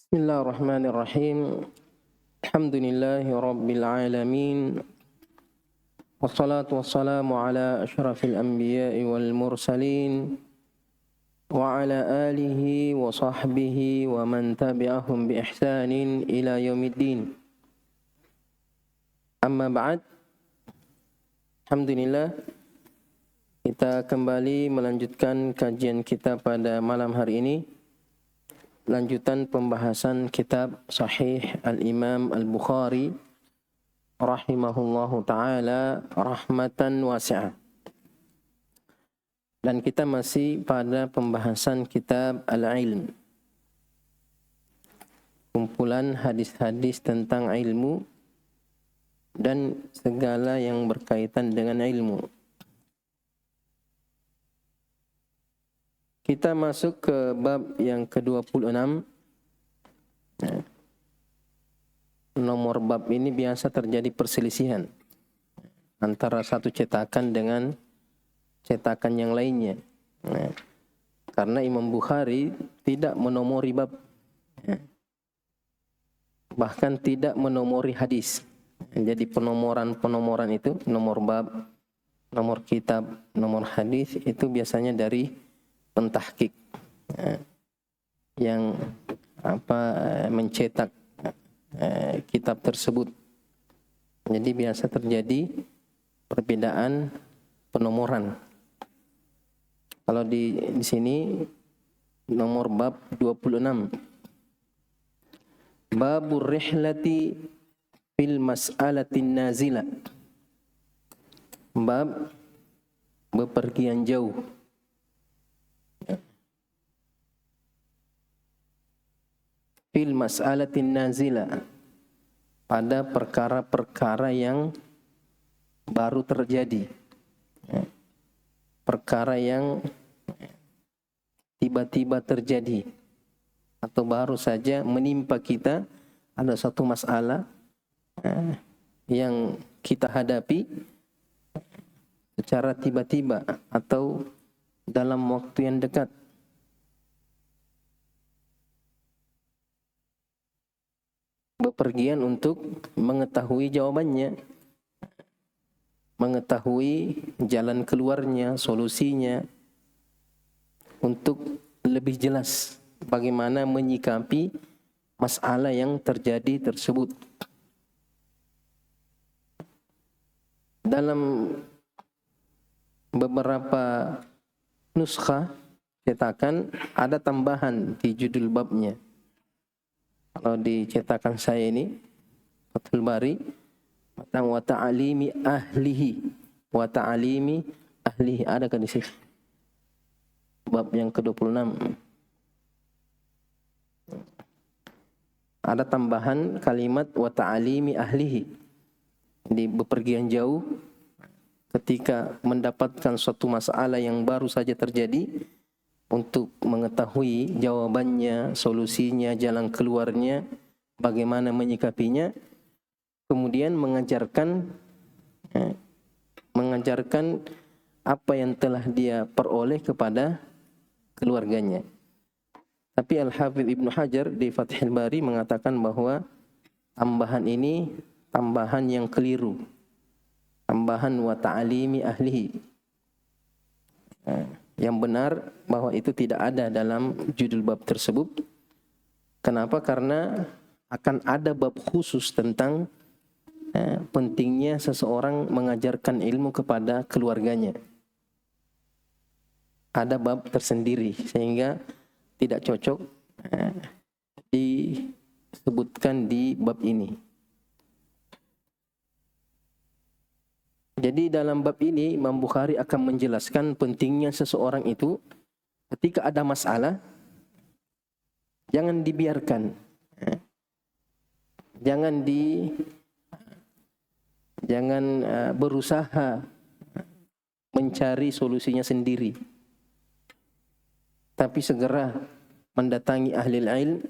Bismillahirrahmanirrahim. Alhamdulillahi rabbil alamin. Wassalatu wassalamu ala asyrafil anbiya'i wal mursalin wa ala alihi wa sahbihi wa man tabi'ahum bi ihsanin ila yaumiddin. Amma ba'd. Alhamdulillah, kita kembali melanjutkan kajian kita pada malam hari ini. Lanjutan pembahasan kitab Sahih Al-Imam Al-Bukhari rahimahullahu ta'ala rahmatan wasi'ah. Dan kita masih pada pembahasan kitab Al-Ilm, kumpulan hadis-hadis tentang ilmu dan segala yang berkaitan dengan ilmu. Kita masuk ke bab yang ke-26. Nomor bab ini biasa terjadi perselisihan antara satu cetakan dengan cetakan yang lainnya. Karena Imam Bukhari tidak menomori bab, bahkan tidak menomori hadis. Jadi penomoran itu, nomor bab, nomor kitab, nomor hadis itu biasanya dari pentahqiq yang mencetak kitab tersebut. Jadi biasa terjadi perbedaan penomoran. Kalau di sini nomor bab 26. Babur rihlati fil mas'alatin nazila. Bab bepergian jauh. Fil mas'alatin nazila, pada perkara-perkara yang baru terjadi, perkara yang tiba-tiba terjadi atau baru saja menimpa kita. Ada satu masalah yang kita hadapi secara tiba-tiba atau dalam waktu yang dekat. Bepergian untuk mengetahui jawabannya, mengetahui jalan keluarnya, solusinya, untuk lebih jelas bagaimana menyikapi masalah yang terjadi tersebut. Dalam beberapa nuskha cetakan ada tambahan di judul babnya. Kalau di cetakan saya ini Fathul Bari, tentang wa ta'alimi ahlihi, wa ta'alimi ahlihi, ada kan di sini bab yang ke-26. Ada tambahan kalimat wa ta'alimi ahlihi. Di bepergian jauh, ketika mendapatkan suatu masalah yang baru saja terjadi, untuk mengetahui jawabannya, solusinya, jalan keluarnya, bagaimana menyikapinya, kemudian mengajarkan apa yang telah dia peroleh kepada keluarganya. Tapi Al-Hafidh Ibnu Hajar di Fathul Bari mengatakan bahwa tambahan ini tambahan yang keliru. Tambahan wa ta'alimi ahlihi. Yang benar bahwa itu tidak ada dalam judul bab tersebut. Kenapa? Karena akan ada bab khusus tentang pentingnya seseorang mengajarkan ilmu kepada keluarganya. Ada bab tersendiri sehingga tidak cocok disebutkan di bab ini. Jadi dalam bab ini Imam Bukhari akan menjelaskan pentingnya seseorang itu ketika ada masalah jangan dibiarkan. Jangan berusaha mencari solusinya sendiri. Tapi segera mendatangi ahli ilmu,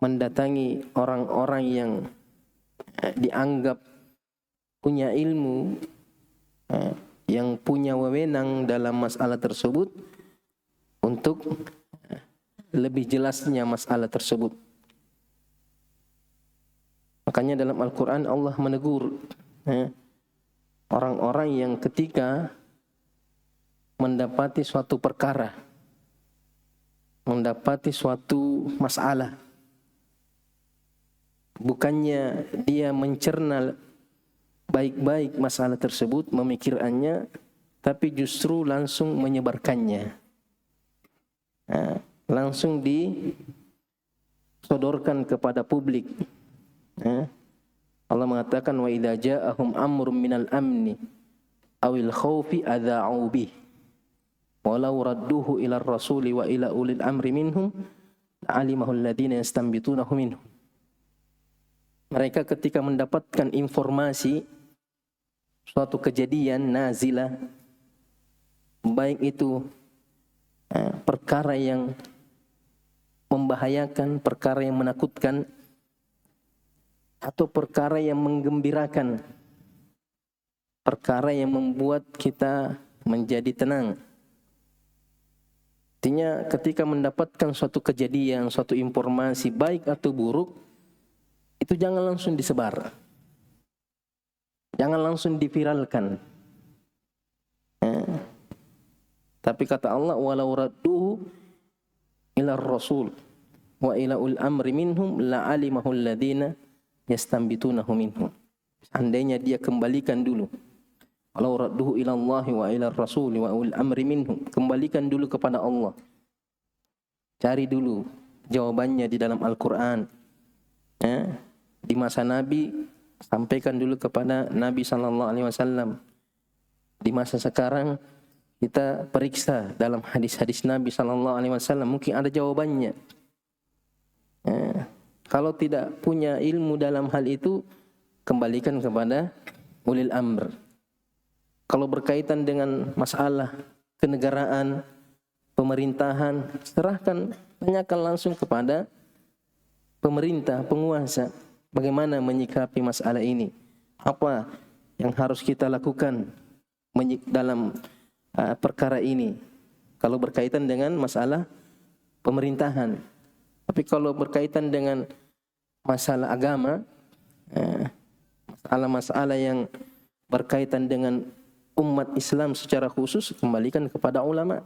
mendatangi orang-orang yang dianggap punya ilmu, yang punya wewenang dalam masalah tersebut untuk lebih jelasnya masalah tersebut. Makanya dalam Al-Quran Allah menegur orang-orang yang ketika mendapati suatu perkara, mendapati suatu masalah, bukannya dia mencerna baik-baik masalah tersebut, memikirkannya, tapi justru langsung menyebarkannya. Langsung disodorkan kepada publik. Allah mengatakan wa idza ja'ahum amrun minal amni awil khaufi adza'u bih walau radduhu ila rasuli wa ila ulil amri minhum alimahu alladziina yastanbitunahu minhum. Mereka ketika mendapatkan informasi suatu kejadian nazilah, baik itu perkara yang membahayakan, perkara yang menakutkan, atau perkara yang menggembirakan, perkara yang membuat kita menjadi tenang. Artinya ketika mendapatkan suatu kejadian, suatu informasi baik atau buruk, itu jangan langsung disebar, jangan langsung diviralkan. Tapi kata Allah, walau radduhu ila rasul wa ila ul amri minhum la'alimahu alladziina yastanbitunahu minhum. Seandainya dia kembalikan dulu, walau radduhu ila Allah wa ila rasul wa ul amri minhum, kembalikan dulu kepada Allah, cari dulu jawabannya di dalam Al-Quran. Di masa Nabi, sampaikan dulu kepada Nabi SAW. Di masa sekarang, kita periksa dalam hadis-hadis Nabi SAW, mungkin ada jawabannya. Kalau tidak punya ilmu dalam hal itu, kembalikan kepada ulil amr. Kalau berkaitan dengan masalah kenegaraan, pemerintahan, serahkan, tanyakan langsung kepada pemerintah, penguasa. Bagaimana menyikapi masalah ini? Apa yang harus kita lakukan dalam perkara ini? Kalau berkaitan dengan masalah pemerintahan. Tapi kalau berkaitan dengan masalah agama, masalah-masalah yang berkaitan dengan umat Islam secara khusus, kembalikan kepada ulama.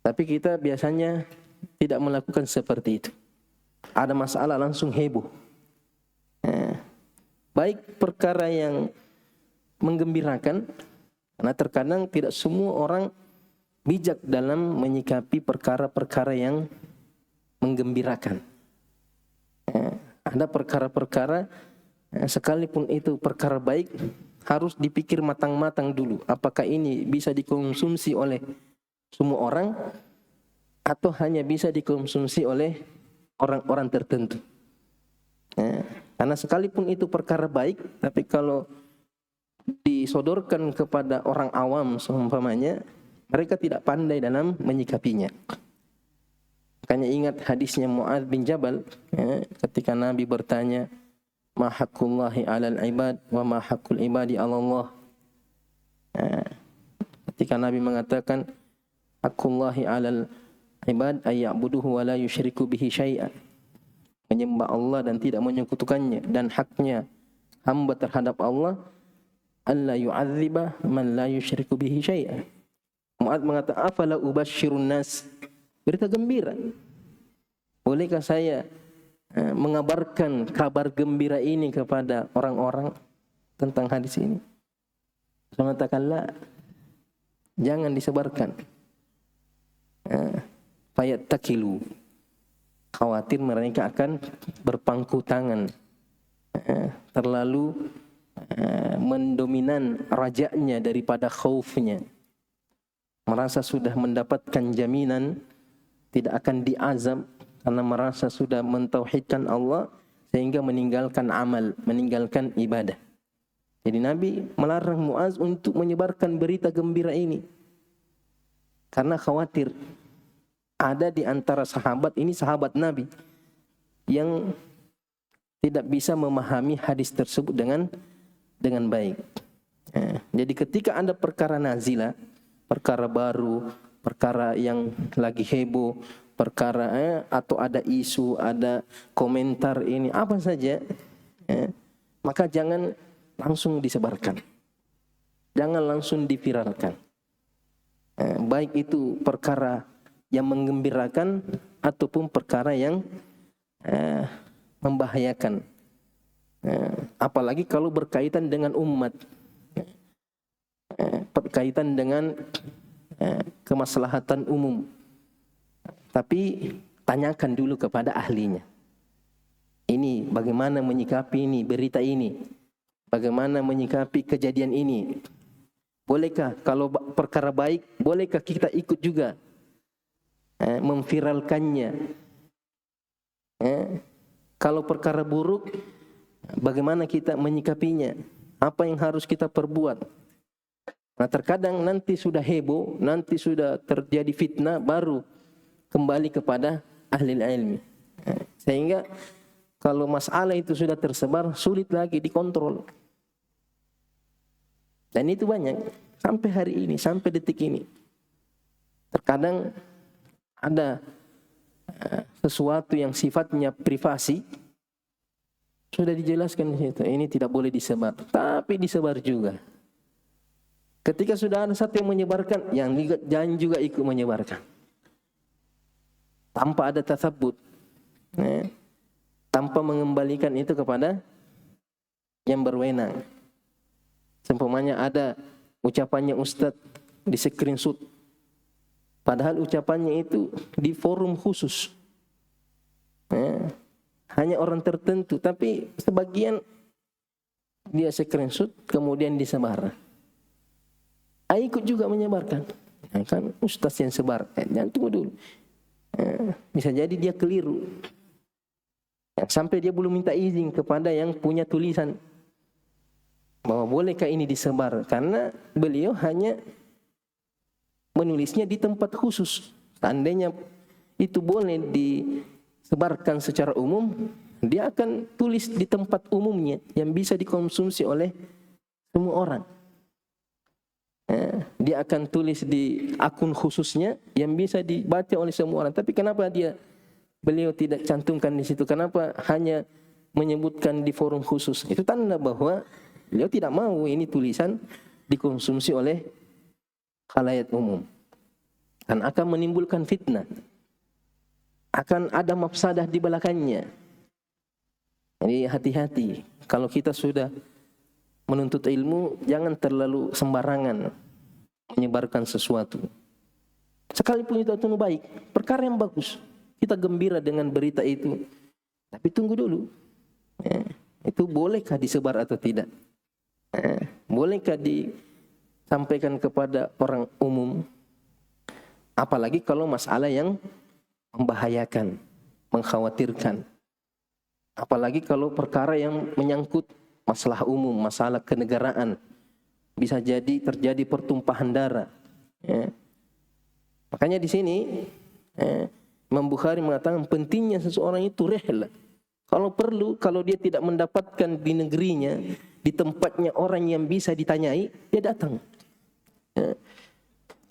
Tapi kita biasanya tidak melakukan seperti itu. Ada masalah langsung heboh. Baik perkara yang menggembirakan, karena terkadang tidak semua orang bijak dalam menyikapi perkara-perkara yang menggembirakan. Ada perkara-perkara, sekalipun itu perkara baik, harus dipikir matang-matang dulu. Apakah ini bisa dikonsumsi oleh semua orang, atau hanya bisa dikonsumsi oleh orang-orang tertentu. Karena sekalipun itu perkara baik, tapi kalau disodorkan kepada orang awam seumpamanya, mereka tidak pandai dalam menyikapinya. Makanya ingat hadisnya Mu'adz bin Jabal, ketika Nabi bertanya, ma haqqullahi 'alal ibad wa ma haqqul ibadi 'ala Allah. Ketika Nabi mengatakan haqqullahi 'alal ibad ay ya'buduhu wa la yusyriku bihi syai'an, menyembah Allah dan tidak menyekutukannya, dan haknya hamba terhadap Allah alla yu'adziba man la yusyriku bihi syai'an. Mu'adz mengatakan, afala ubasyirun nas, berita gembira, bolehkah saya mengabarkan kabar gembira ini kepada orang-orang tentang hadis ini? Saya mengatakan, la, jangan disebarkan. Fayattakilu, khawatir mereka akan berpangku tangan, terlalu mendominan rajanya daripada khaufnya, merasa sudah mendapatkan jaminan tidak akan diazab karena merasa sudah mentauhidkan Allah, sehingga meninggalkan amal, meninggalkan ibadah. Jadi Nabi melarang Mu'adz untuk menyebarkan berita gembira ini karena khawatir ada di antara sahabat ini, sahabat Nabi, yang tidak bisa memahami hadis tersebut dengan baik. Jadi ketika ada perkara nazilah, perkara baru, perkara yang lagi heboh, perkara atau ada isu, ada komentar ini apa saja, maka jangan langsung disebarkan, jangan langsung diviralkan. Baik itu perkara yang menggembirakan ataupun perkara yang membahayakan. Apalagi kalau berkaitan dengan umat, berkaitan dengan kemaslahatan umum. Tapi tanyakan dulu kepada ahlinya. Ini bagaimana menyikapi ini, berita ini? Bagaimana menyikapi kejadian ini? Bolehkah kalau perkara baik, bolehkah kita ikut juga memviralkannya? Kalau perkara buruk, bagaimana kita menyikapinya? Apa yang harus kita perbuat? Nah, terkadang nanti sudah heboh, nanti sudah terjadi fitnah, baru kembali kepada ahli ilmi. Sehingga kalau masalah itu sudah tersebar, sulit lagi dikontrol. Dan itu banyak, sampai hari ini, sampai detik ini. Terkadang ada sesuatu yang sifatnya privasi, sudah dijelaskan di situ, ini tidak boleh disebar, tapi disebar juga. Ketika sudah ada satu yang menyebarkan, yang jangan juga ikut menyebarkan. Tanpa ada tasabbut, tanpa mengembalikan itu kepada yang berwenang. Seumpamanya ada ucapannya Ustadz di screenshot, padahal ucapannya itu di forum khusus, hanya orang tertentu, tapi sebagian dia screenshot kemudian disebar. Ikut juga menyebarkan, kan Ustadz yang sebar, jangan tunggu dulu. Bisa jadi dia keliru, sampai dia belum minta izin kepada yang punya tulisan bahwa bolehkah ini disebar, karena beliau hanya menulisnya di tempat khusus. Seandainya itu boleh disebarkan secara umum, dia akan tulis di tempat umumnya yang bisa dikonsumsi oleh semua orang. Dia akan tulis di akun khususnya yang bisa dibaca oleh semua orang. Tapi kenapa beliau tidak cantumkan di situ? Kenapa hanya menyebutkan di forum khusus? Itu tanda bahwa beliau tidak mau ini tulisan dikonsumsi oleh khalayak umum, dan akan menimbulkan fitnah, akan ada mafsadah di belakangnya. Jadi hati-hati, kalau kita sudah menuntut ilmu, jangan terlalu sembarangan menyebarkan sesuatu. Sekalipun itu baik, perkara yang bagus, kita gembira dengan berita itu, tapi tunggu dulu, itu bolehkah disebar atau tidak? Bolehkah disampaikan kepada orang umum? Apalagi kalau masalah yang membahayakan, mengkhawatirkan. Apalagi kalau perkara yang menyangkut masalah umum, masalah kenegaraan, bisa jadi terjadi pertumpahan darah. Makanya di sini Imam Bukhari mengatakan pentingnya seseorang itu rehlah. Kalau perlu, kalau dia tidak mendapatkan di negerinya, di tempatnya orang yang bisa ditanyai, dia datang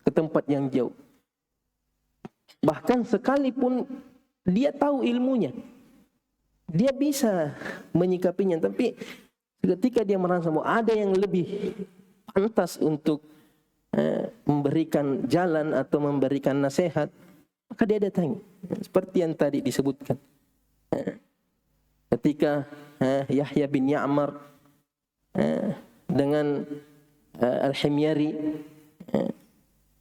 ke tempat yang jauh. Bahkan sekalipun dia tahu ilmunya, dia bisa menyikapinya, tapi ketika dia merasa bahwa ada yang lebih pantas untuk memberikan jalan atau memberikan nasihat, maka dia datang. Seperti yang tadi disebutkan. Ketika Yahya bin Ya'mar dengan Al-Himyari,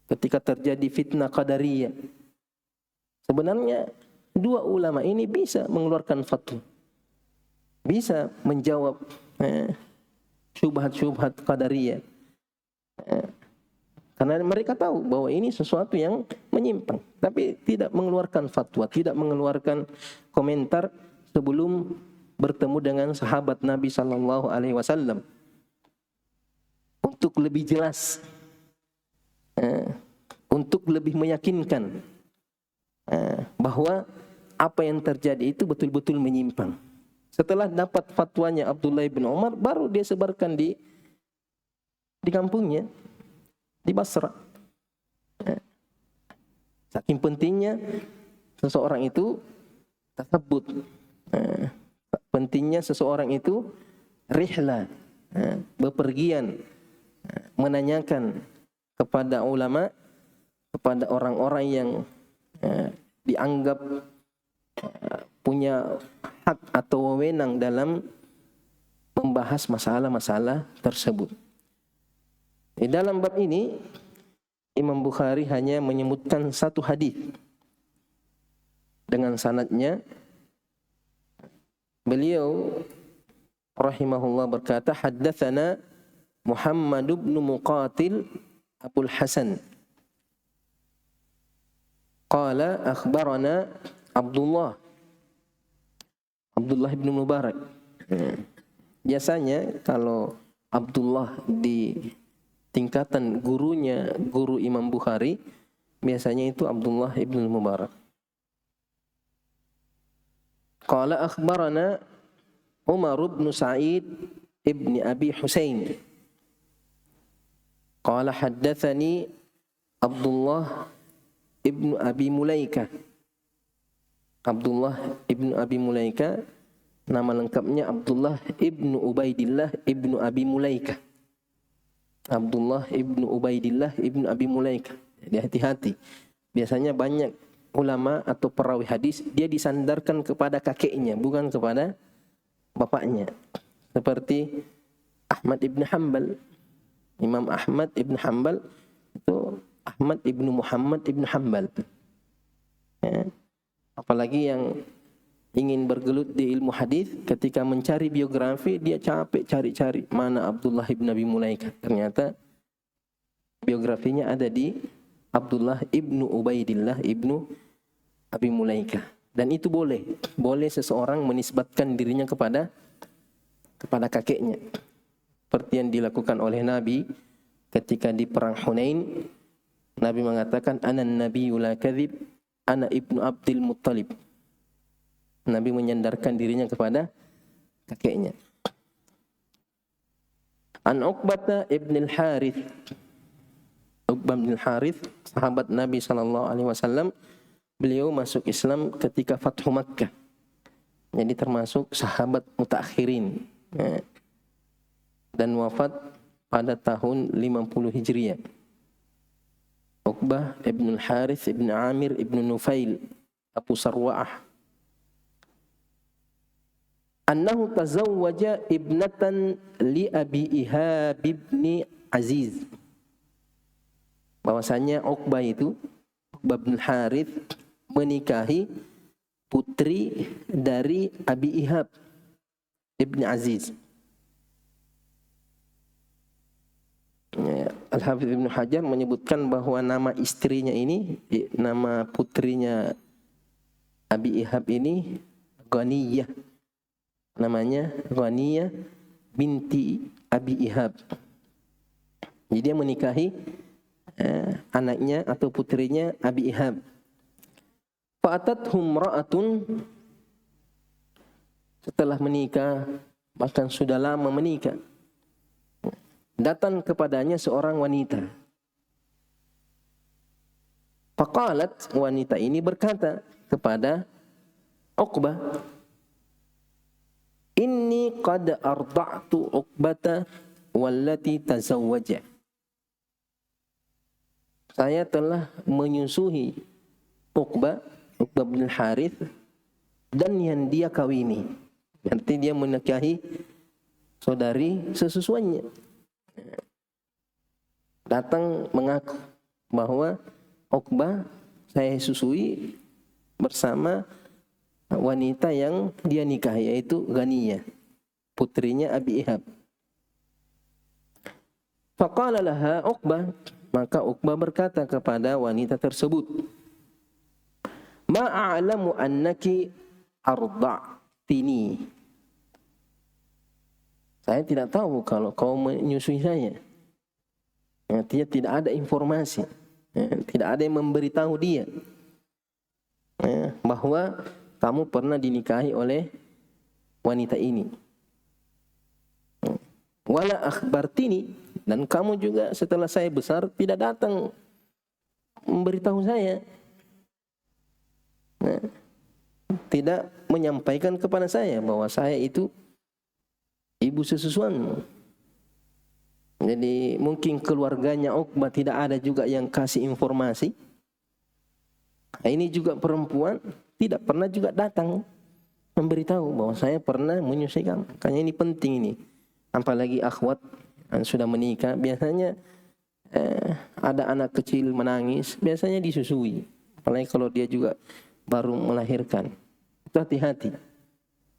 ketika terjadi fitnah Qadariyah, sebenarnya dua ulama ini bisa mengeluarkan fatwa, bisa menjawab syubhat-syubhat Qadariyah, karena mereka tahu bahwa ini sesuatu yang menyimpang, tapi tidak mengeluarkan fatwa, tidak mengeluarkan komentar sebelum bertemu dengan sahabat Nabi sallallahu alaihi wasallam untuk lebih jelas, untuk lebih meyakinkan bahwa apa yang terjadi itu betul-betul menyimpang. Setelah dapat fatwanya Abdullah bin Umar, baru dia sebarkan di kampungnya, di Basra. Saking pentingnya seseorang itu tasabbut. Pentingnya seseorang itu rihla, bepergian, menanyakan kepada ulama, kepada orang-orang yang dianggap punya hak atau wewenang dalam membahas masalah-masalah tersebut. Di dalam bab ini Imam Bukhari hanya menyebutkan satu hadis dengan sanadnya. Beliau rahimahullah berkata, haddatsana Muhammad bin Muqatil Abul Hasan qala akhbarana Abdullah bin Mubarak. Biasanya kalau Abdullah di tingkatan gurunya guru Imam Bukhari, biasanya itu Abdullah ibn Mubarak. Qala akhbarana Umar bin Sa'id ibn Abi Husain. Qala haddatsani Abdullah ibn Abi Mulaika. Abdullah ibn Abi Mulaika, nama lengkapnya Abdullah ibn Ubaidillah ibn Abi Mulaika. Abdullah ibn Ubaidillah ibn Abi Mulaika. Jadi hati-hati. Biasanya banyak ulama atau perawi hadis dia disandarkan kepada kakeknya, bukan kepada bapaknya. Seperti Ahmad ibn Hanbal. Imam Ahmad ibn Hanbal itu Ahmad ibn Muhammad ibn Hanbal. Ya. Apalagi yang ingin bergelut di ilmu hadis, ketika mencari biografi dia capek cari-cari mana Abdullah ibn Abi Mulaika. Ternyata biografinya ada di Abdullah ibnu Ubaidillah ibnu Abi Mulaika. Dan itu boleh seseorang menisbatkan dirinya kepada kakeknya. Seperti yang dilakukan oleh Nabi ketika di perang Hunain. Nabi mengatakan, ana nabiyyu la kadzib, ana ibnu Abdul Muttalib. Nabi menyandarkan dirinya kepada kakeknya. An Uqbah ibn al-Harith. Uqbah bin al-Harith, sahabat Nabi SAW, beliau masuk Islam ketika Fathu Makkah. Jadi termasuk sahabat mutakhirin. Dan wafat pada tahun 50 Hijriah. Uqbah ibn al-Harith ibn Amir ibn Nufail Abu Sarwa'ah. Annahu tazawwaja ibnatan li Abi Ihab ibn Aziz. Bahwasanya Uqbah bin Harith menikahi putri dari Abi Ihab ibn Aziz. Al-Hafidz Ibnu Hajar menyebutkan bahwa nama istrinya ini, nama putrinya Abi Ihab ini Ghaniyah. Namanya Ghaniyah binti Abi Ihab. Jadi dia menikahi anaknya atau putrinya Abi Ihab. Fa'atathum ra'atun, setelah menikah, bahkan sudah lama menikah, datang kepadanya seorang wanita. Faqalat, wanita ini berkata kepada Uqbah, inni qad arda'tu Uqbata wallati tazawwaja. Saya telah menyusui Uqbah bin Harith dan yang dia kawini. Berarti dia menikahi saudari sesusuannya. Datang mengaku bahwa Uqbah saya susui bersama wanita yang dia nikahi, yaitu Ghaniyah, putrinya Abi Ihab. Faqala laha Uqbah, maka Uqbah berkata kepada wanita tersebut, ma a'lamu annaki arda'tini. Saya tidak tahu kalau kau menyusui saya. Artinya tidak ada informasi, tidak ada yang memberitahu dia bahwa kamu pernah dinikahi oleh wanita ini. Wala akhbartini, dan kamu juga setelah saya besar tidak datang memberitahu saya. Nah, tidak menyampaikan kepada saya bahwa saya itu ibu sesusuanmu. Jadi mungkin keluarganya Uqbah tidak ada juga yang kasih informasi. Nah, ini juga perempuan tidak pernah juga datang memberitahu bahwa saya pernah menyusui kamu. Makanya ini penting ini. Apalagi akhwat yang sudah menikah, biasanya ada anak kecil menangis, biasanya disusui. Apalagi kalau dia juga baru melahirkan. Itu hati-hati.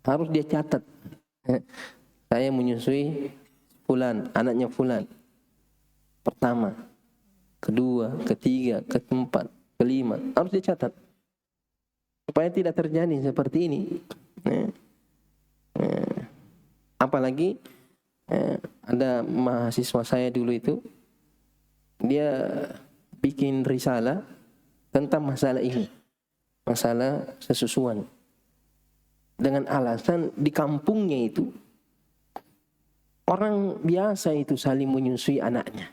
Harus dia catat. Saya menyusui fulan, anaknya fulan. Pertama, kedua, ketiga, keempat, kelima. Harus dicatat. Supaya tidak terjadi seperti ini. Apalagi ada mahasiswa saya dulu itu, dia bikin risalah tentang masalah ini. Masalah sesusuan. Dengan alasan di kampungnya itu, orang biasa itu saling menyusui anaknya.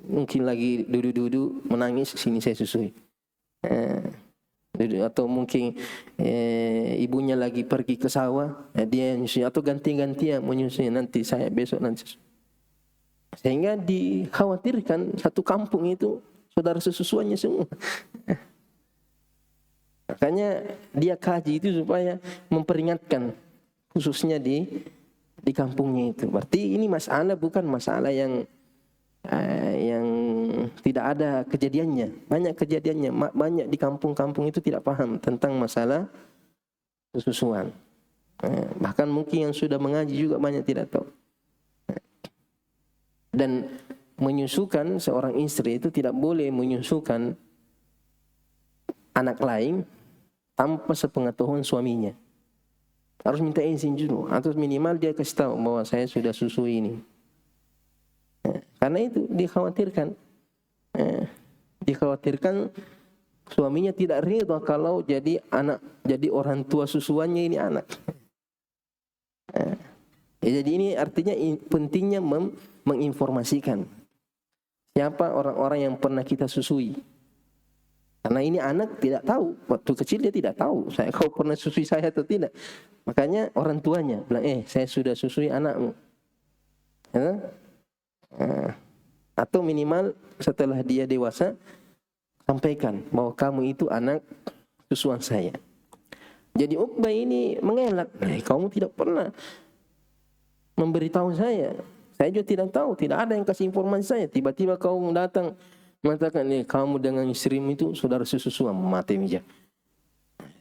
Mungkin lagi duduk-duduk menangis, sini saya susui. Atau mungkin ibunya lagi pergi ke sawah, dia nyusui, atau ganti-gantian menyusui, nanti saya besok nanti. Sehingga dikhawatirkan satu kampung itu saudara sesusuannya semua. Makanya dia kaji itu supaya memperingatkan khususnya di kampungnya itu. Berarti ini masalah bukan masalah yang tidak ada kejadiannya. Banyak kejadiannya. Banyak di kampung-kampung itu tidak paham tentang masalah sesusuan. Bahkan mungkin yang sudah mengaji juga banyak tidak tahu. Dan menyusukan seorang istri itu tidak boleh menyusukan anak lain tanpa sepengetahuan suaminya. Harus minta izin dulu, atau minimal dia kasih tahu bahwa saya sudah susui ini. Karena itu dikhawatirkan suaminya tidak ridha kalau jadi orang tua susuannya ini anak. Jadi ini artinya pentingnya menginformasikan siapa orang-orang yang pernah kita susui. Karena ini anak tidak tahu, waktu kecil dia tidak tahu kau pernah susui saya atau tidak. Makanya orang tuanya bilang, saya sudah susui anakmu. Atau minimal setelah dia dewasa, sampaikan bahwa kamu itu anak susuan saya. Jadi Uqbah ini mengelak, kamu tidak pernah memberitahu saya juga tidak tahu, tidak ada yang kasih informasi saya. Tiba-tiba kau datang mengatakan, kamu dengan istrimu itu saudara sesusuan, mati meja.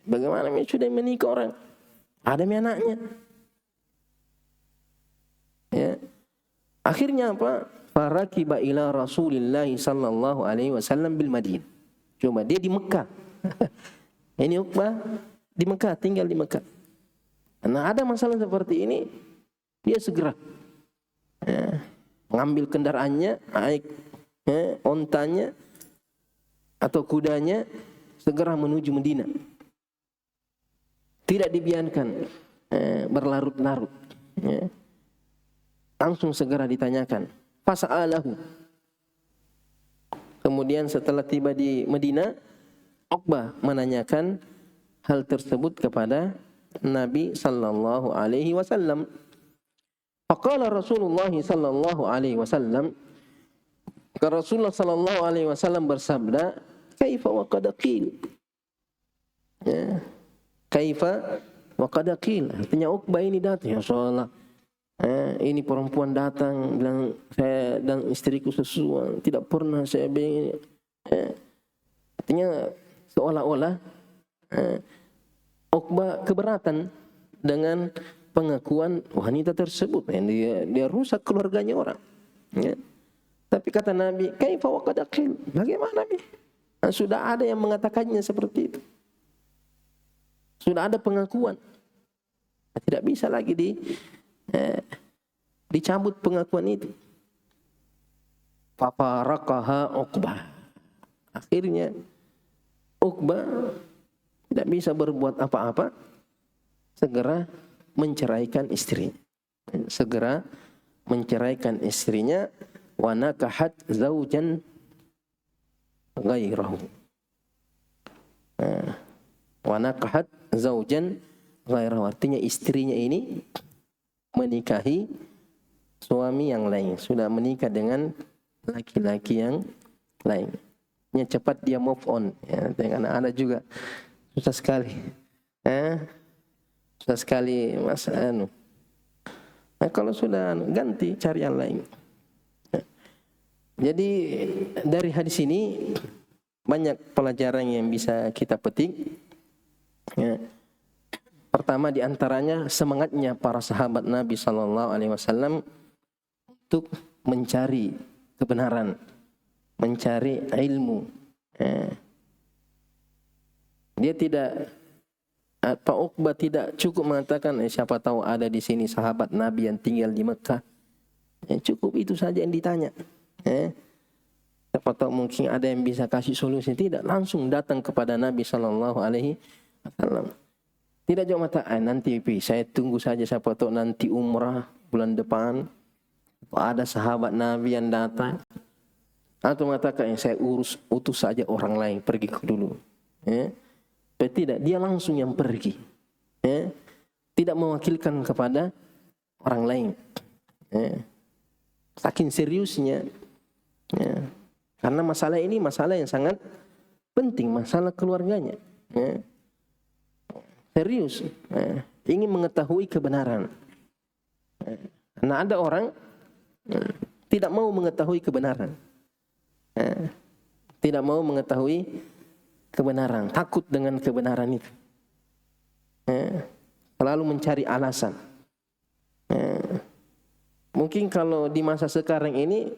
Bagaimana sudah menikah orang? Ada anaknya. Ya. Akhirnya apa? Farakiba ila Rasulillah sallallahu alaihi wasallam bil Madinah. Coba dia di Mekah. Ini Uqbah di Mekah, tinggal di Mekah. Nah, ada masalah seperti ini, dia segera ngambil kendaraannya, naik ontanya atau kudanya, segera menuju Madinah. Tidak dibiarkan berlarut-larut. Langsung segera ditanyakan. Fasa'alahu. Kemudian setelah tiba di Madinah, Uqbah menanyakan hal tersebut kepada Nabi sallallahu alaihi wasallam. Faqala Rasulullah sallallahu alaihi wasallam, Rasulullah sallallahu alaihi wasallam bersabda, kaifa wa qad qil. Kaifa wa qad qil. Artinya Uqbah ini datang, ya Rasulullah, ini perempuan datang bilang saya dan istriku sesuatu, tidak pernah saya begini. Artinya seolah-olah Uqbah keberatan dengan pengakuan wanita tersebut. Dia rusak keluarganya orang. Tapi kata Nabi, kaifa wa qad qil. Bagaimana Nabi? Sudah ada yang mengatakannya seperti itu. Sudah ada pengakuan. Tidak bisa lagi dicabut pengakuan itu. Fafaraqaha Uqbah. Akhirnya Uqbah tidak bisa berbuat apa-apa, segera menceraikan istrinya. Segera menceraikan istrinya, wa nakahat zaujan ghairahu. Wa naqahat zaujan ghairahu, artinya istrinya ini menikahi suami yang lain, sudah menikah dengan laki-laki yang lain. Cepat dia move on. Ya, karena ada juga susah sekali. Susah sekali mas Nah, kalau sudah ganti cari yang lain. Jadi dari hadis ini banyak pelajaran yang bisa kita petik. Ya. Pertama diantaranya semangatnya para sahabat Nabi SAW untuk mencari kebenaran, mencari ilmu. Dia tidak, Pak Uqbah tidak cukup mengatakan siapa tahu ada di sini sahabat Nabi yang tinggal di Mekah. Cukup itu saja yang ditanya. Siapa tahu mungkin ada yang bisa kasih solusi. Tidak, langsung datang kepada Nabi SAW. Tidak jauh mata, nanti saya tunggu saja, siapa tahu nanti umrah bulan depan ada sahabat Nabi yang datang. Atau mengatakan saya utus saja orang lain pergi ke dulu. Tidak, dia langsung yang pergi. Tidak mewakilkan kepada orang lain. Saking seriusnya. Karena masalah ini masalah yang sangat penting, masalah keluarganya. Serius, ingin mengetahui kebenaran. Karena ada orang tidak mau mengetahui kebenaran. Tidak mau mengetahui kebenaran, takut dengan kebenaran itu. Selalu mencari alasan. Mungkin kalau di masa sekarang ini,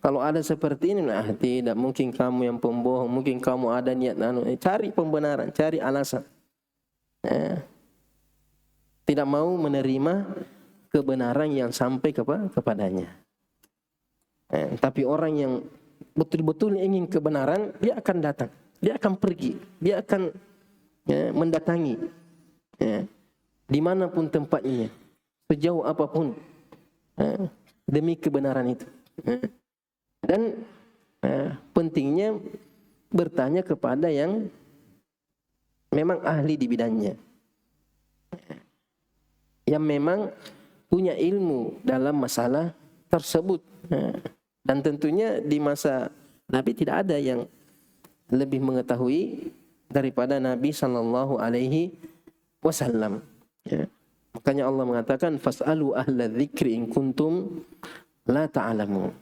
kalau ada seperti ini, tidak mungkin kamu yang pembohong, mungkin kamu ada niat cari pembenaran, cari alasan. Tidak mau menerima kebenaran yang sampai kepadanya. Tapi orang yang betul-betul ingin kebenaran, dia akan datang, dia akan pergi, dia akan mendatangi dimanapun tempatnya, sejauh apapun, demi kebenaran itu. Dan pentingnya bertanya kepada yang memang ahli di bidangnya, yang memang punya ilmu dalam masalah tersebut. Dan tentunya di masa Nabi tidak ada yang lebih mengetahui daripada Nabi sallallahu alaihi wasallam. Makanya Allah mengatakan fas'alu ahla dzikri in kuntum la ta'lamun.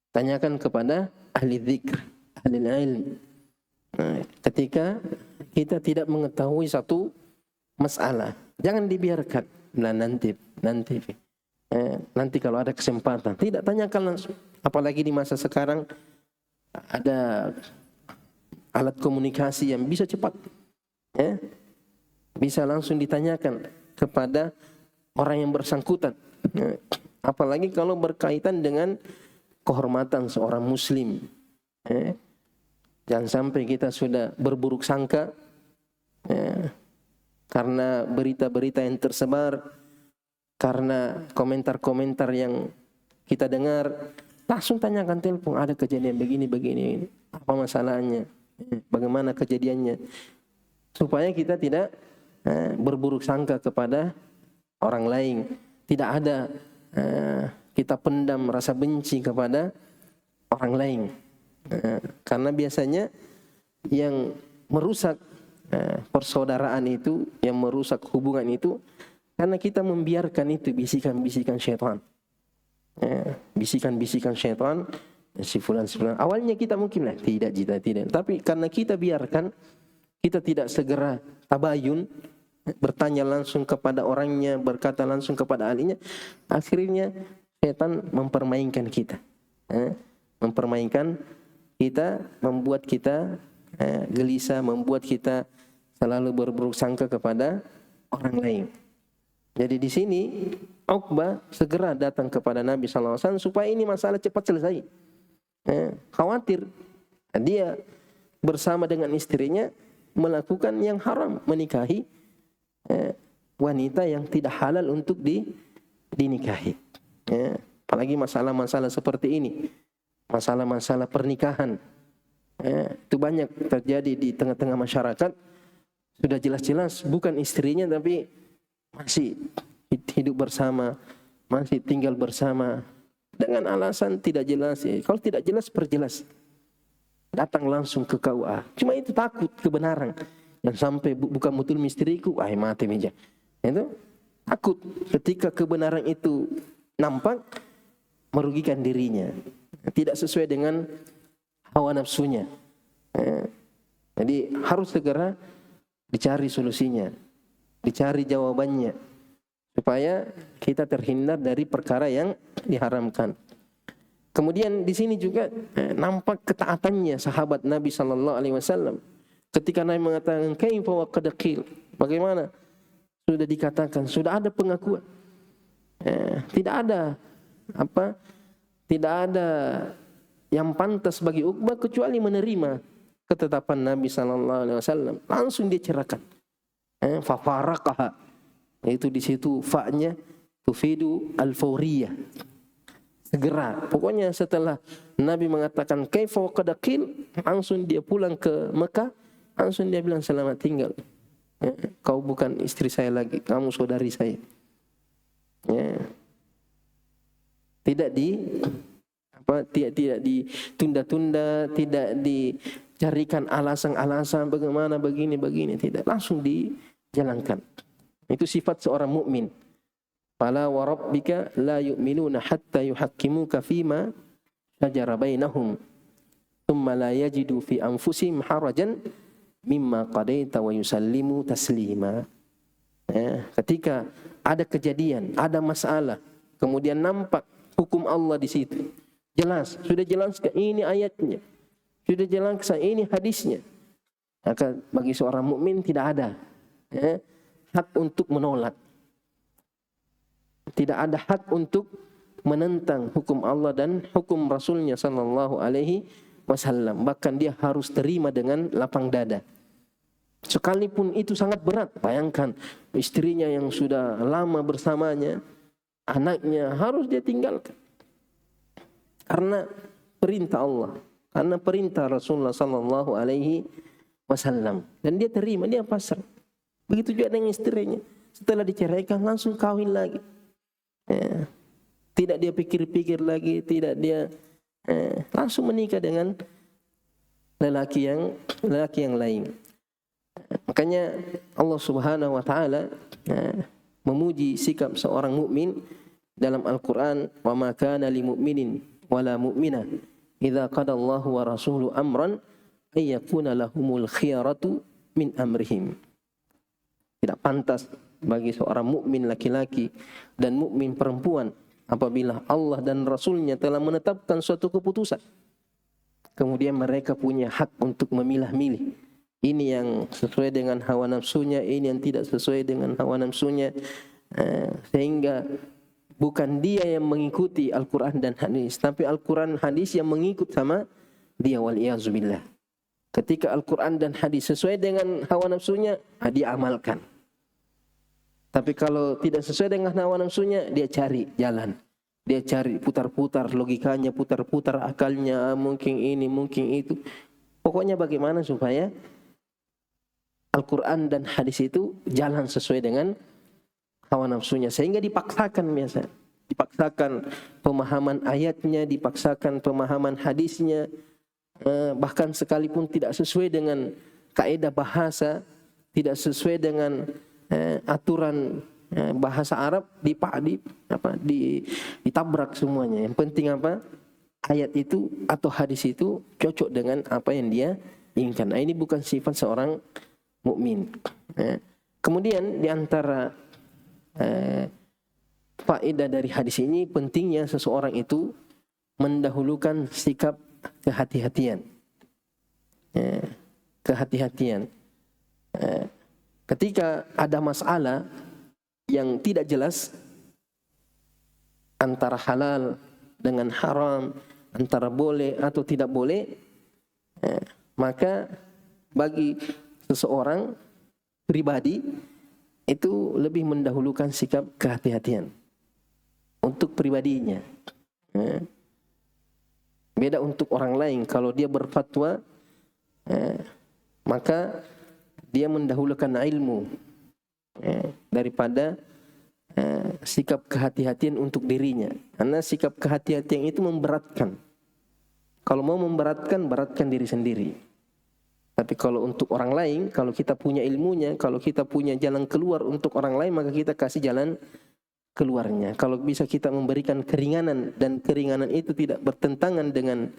Tanyakan kepada ahli dzikr, ahli ilm. Ketika kita tidak mengetahui satu masalah, jangan dibiarkan. Nanti kalau ada kesempatan, tidak, tanyakan langsung. Apalagi di masa sekarang ada alat komunikasi yang bisa cepat, bisa langsung ditanyakan kepada orang yang bersangkutan. Apalagi kalau berkaitan dengan kehormatan seorang muslim. Jangan sampai kita sudah berburuk sangka karena berita-berita yang tersebar, karena komentar-komentar yang kita dengar, langsung tanyakan, telepon, ada kejadian begini, apa masalahnya, bagaimana kejadiannya, supaya kita tidak berburuk sangka kepada orang lain, tidak ada kita pendam rasa benci kepada orang lain. Karena biasanya yang merusak persaudaraan itu, yang merusak hubungan itu, karena kita membiarkan itu bisikan-bisikan syaitan. Bisikan-bisikan syaitan, si fulan. Awalnya kita mungkin tidak. Tapi karena kita biarkan, kita tidak segera tabayun, bertanya langsung kepada orangnya, berkata langsung kepada ahlinya, akhirnya syaitan mempermainkan kita. Membuat kita gelisah, membuat kita selalu berburuk sangka kepada orang lain. Jadi di sini Uqbah segera datang kepada Nabi SAW supaya ini masalah cepat selesai. Khawatir dia bersama dengan istrinya melakukan yang haram, menikahi wanita yang tidak halal untuk dinikahi. Apalagi masalah-masalah seperti ini, masalah-masalah pernikahan. Itu banyak terjadi di tengah-tengah masyarakat. Sudah jelas-jelas bukan istrinya tapi masih hidup bersama, masih tinggal bersama dengan alasan tidak jelas. Kalau tidak jelas, perjelas. Datang langsung ke KUA. Cuma itu takut kebenaran. Dan sampai bukan betul istriku, mati meja. Itu takut ketika kebenaran itu nampak merugikan dirinya, tidak sesuai dengan hawa nafsunya. Jadi harus segera dicari solusinya, dicari jawabannya, supaya kita terhindar dari perkara yang diharamkan. Kemudian di sini juga nampak ketaatannya sahabat Nabi Sallallahu Alaihi Wasallam. Ketika Nabi mengatakan kaifa wa qad qil, bagaimana sudah dikatakan, sudah ada pengakuan, tidak ada yang pantas bagi Uqbah kecuali menerima ketetapan Nabi Sallallahu Alaihi Wasallam. Langsung dia cerahkan. Fafaraqaha, itu di situ fa-nya tufidu al-fawriyah, segera. Pokoknya setelah Nabi mengatakan kaifa wa qad qil, langsung dia pulang ke Mekah, langsung dia bilang selamat tinggal. Kau bukan istri saya lagi, kamu saudari saya. Tidak ditunda-tunda, tidak dicarikan alasan-alasan bagaimana begini, tidak, langsung dijalankan. Itu sifat seorang mukmin. Fala wa rabbika la yu'minuna hatta yuhakkimuka fima shajara bainahum thumma la yajidu fi anfusihim harajan mimma qadaita wa yusallimu taslima. Ketika ada kejadian, ada masalah, kemudian nampak hukum Allah di situ, jelas, sudah jelas ini ayatnya, sudah jelas ini hadisnya, maka bagi seorang mukmin tidak ada hak untuk menolak, tidak ada hak untuk menentang hukum Allah dan hukum Rasulnya Sallallahu Alaihi Wasallam. Bahkan dia harus terima dengan lapang dada, sekalipun itu sangat berat. Bayangkan istrinya yang sudah lama bersamanya, anaknya harus dia tinggalkan karena perintah Allah, karena perintah Rasulullah Sallallahu Alaihi Wasallam, dan dia terima, dia pasrah. Begitu juga dengan istrinya, setelah diceraikan langsung kawin lagi. Tidak dia pikir-pikir lagi, tidak dia langsung menikah dengan lelaki yang lain. Makanya Allah Subhanahu Wa Taala memuji sikap seorang mukmin dalam Al-Quran. Wa ma kana li mu'minin wala mu'minah idza qada Allahu wa rasuluhu amran ay yakuna lahumul khiyaratu min amrihim. Tidak pantas bagi seorang mukmin laki-laki dan mukmin perempuan apabila Allah dan Rasulnya telah menetapkan suatu keputusan, kemudian mereka punya hak untuk memilah-milih. Ini yang sesuai dengan hawa nafsunya, ini yang tidak sesuai dengan hawa nafsunya, sehingga bukan dia yang mengikuti Al-Quran dan hadis, tapi Al-Quran hadis yang mengikut sama dia, wal'iyazubillah. Ketika Al-Quran dan hadis sesuai dengan hawa nafsunya, dia amalkan. Tapi kalau tidak sesuai dengan hawa nafsunya, dia cari jalan, dia cari putar-putar logikanya, putar-putar akalnya, mungkin ini, mungkin itu. Pokoknya bagaimana supaya Al-Quran dan hadis itu jalan sesuai dengan hawa nafsunya, sehingga dipaksakan biasa. Dipaksakan pemahaman ayatnya, dipaksakan pemahaman hadisnya, bahkan sekalipun tidak sesuai dengan kaidah bahasa, tidak sesuai dengan aturan bahasa Arab, ditabrak semuanya. Yang penting apa? Ayat itu atau hadis itu cocok dengan apa yang dia inginkan. Nah, ini bukan sifat seorang mukmin. Kemudian di antara faedah dari hadis ini, pentingnya seseorang itu mendahulukan sikap kehati-hatian. Kehati-hatian. Ketika ada masalah yang tidak jelas antara halal dengan haram, antara boleh atau tidak boleh, maka bagi seseorang pribadi itu lebih mendahulukan sikap kehati-hatian untuk pribadinya. Beda untuk orang lain, kalau dia berfatwa maka dia mendahulukan ilmu daripada sikap kehati-hatian untuk dirinya. Karena sikap kehati-hatian itu memberatkan. Kalau mau memberatkan, beratkan diri sendiri. Tapi kalau untuk orang lain, kalau kita punya ilmunya, kalau kita punya jalan keluar untuk orang lain, maka kita kasih jalan keluarnya. Kalau bisa kita memberikan keringanan dan keringanan itu tidak bertentangan dengan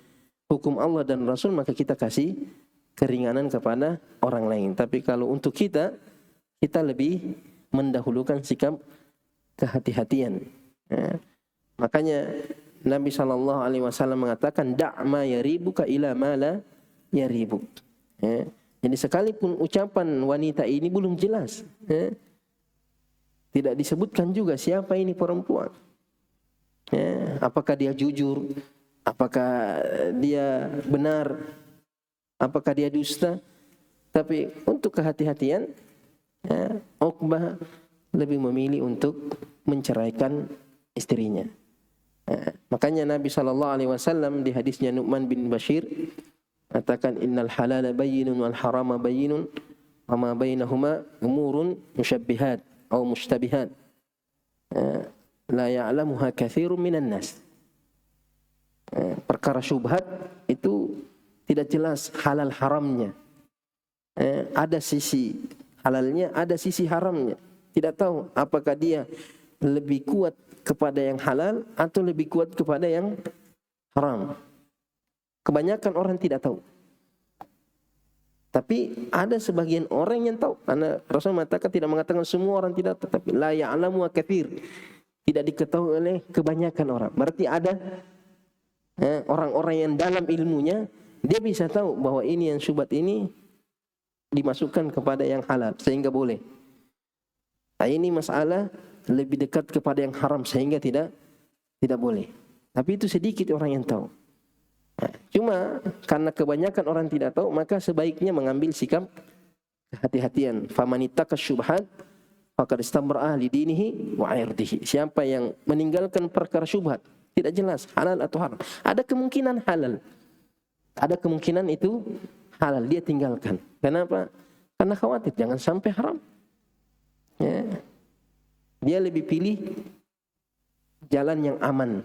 hukum Allah dan Rasul, maka kita kasih keringanan kepada orang lain. Tapi kalau untuk kita lebih mendahulukan sikap kehati-hatian. Makanya Nabi SAW mengatakan, da'ma yaribuka ila ma la yaribuk. Jadi sekalipun ucapan wanita ini belum jelas, tidak disebutkan juga siapa ini perempuan. Apakah dia jujur? Apakah dia benar? Apakah dia dusta? Tapi untuk kehati-hatian, Uqbah lebih memilih untuk menceraikan istrinya. Makanya Nabi SAW di hadisnya Nu'man bin Bashir katakan, innal halala bayyinun wal harama bayyinun wa ma bainahuma umurun musyabbihat atau mushtabihat la ya'lamuha katsirun minan nas. Perkara syubhat itu tidak jelas halal haramnya. Ada sisi halalnya, ada sisi haramnya. Tidak tahu apakah dia lebih kuat kepada yang halal atau lebih kuat kepada yang haram. Kebanyakan orang tidak tahu. Tapi ada sebagian orang yang tahu. Karena Rasul mengatakan semua orang tidak tahu. Tapi la ya'lamu katsir. Tidak diketahui oleh kebanyakan orang. Berarti ada orang-orang yang dalam ilmunya, dia bisa tahu bahwa ini yang syubhat ini dimasukkan kepada yang halal sehingga boleh. Nah, ini masalah lebih dekat kepada yang haram sehingga tidak boleh. Tapi itu sedikit orang yang tahu. Cuma karena kebanyakan orang tidak tahu, maka sebaiknya mengambil sikap kehati-hatian. Famanittaqas syubhat faqad istabra'a li dinihi wa 'irdihi. Siapa yang meninggalkan perkara syubhat, tidak jelas halal atau haram. Ada kemungkinan halal. Ada kemungkinan itu halal, dia tinggalkan. Kenapa? Karena khawatir jangan sampai haram. Dia lebih pilih jalan yang aman.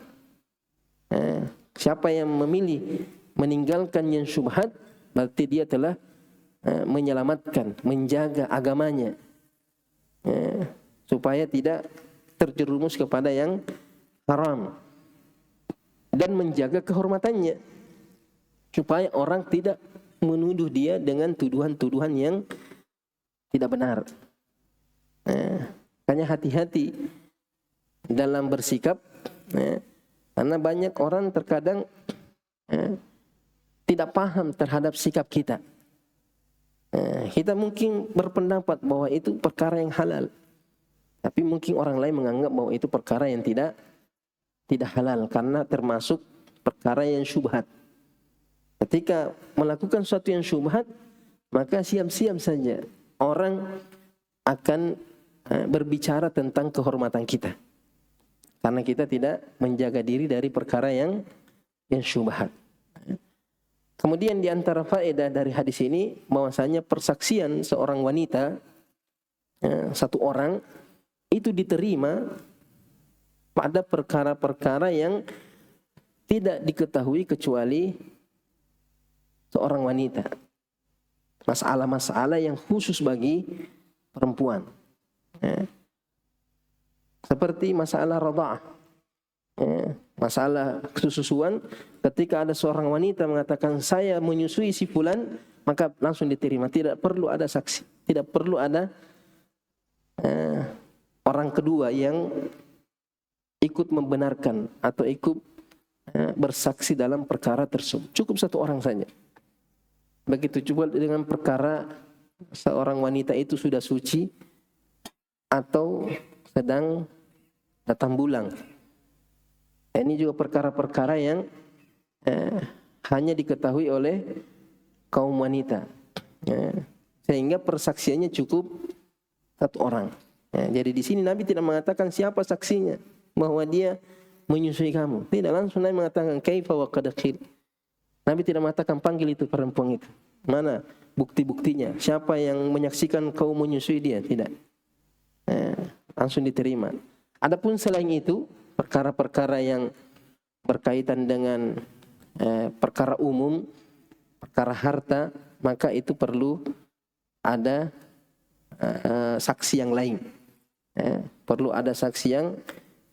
Siapa yang memilih meninggalkan yang syubhat, berarti dia telah menyelamatkan, menjaga agamanya, supaya tidak terjerumus kepada yang haram, dan menjaga kehormatannya, supaya orang tidak menuduh dia dengan tuduhan-tuduhan yang tidak benar. Makanya hati-hati dalam bersikap, karena banyak orang terkadang tidak paham terhadap sikap kita. Kita mungkin berpendapat bahwa itu perkara yang halal, tapi mungkin orang lain menganggap bahwa itu perkara yang tidak halal karena termasuk perkara yang syubhat. Ketika melakukan sesuatu yang syubhat, maka siap-siap saja orang akan berbicara tentang kehormatan kita, karena kita tidak menjaga diri dari perkara yang syubhat. Kemudian di antara faedah dari hadis ini bahwasanya persaksian seorang wanita, satu orang, itu diterima pada perkara-perkara yang tidak diketahui kecuali seorang wanita. Masalah-masalah yang khusus bagi perempuan. Seperti masalah radha'ah, masalah kesusuan. Ketika ada seorang wanita mengatakan saya menyusui si fulan, maka langsung diterima. Tidak perlu ada saksi, tidak perlu ada orang kedua yang ikut membenarkan atau ikut bersaksi dalam perkara tersebut. Cukup satu orang saja. Begitu juga dengan perkara seorang wanita itu sudah suci atau sedang datang bulan. Ini juga perkara-perkara yang hanya diketahui oleh kaum wanita, sehingga persaksiannya cukup satu orang. Jadi di sini Nabi tidak mengatakan siapa saksinya bahwa dia menyusui kamu. Tidak, langsung Nabi mengatakan kaifa wa qad qil. Nabi tidak mengatakan panggil itu perempuan itu. Mana bukti-buktinya? Siapa yang menyaksikan kau menyusui dia? Tidak. Langsung diterima. Adapun selain itu, perkara-perkara yang berkaitan dengan perkara umum, perkara harta, maka itu perlu ada saksi yang lain. Perlu ada saksi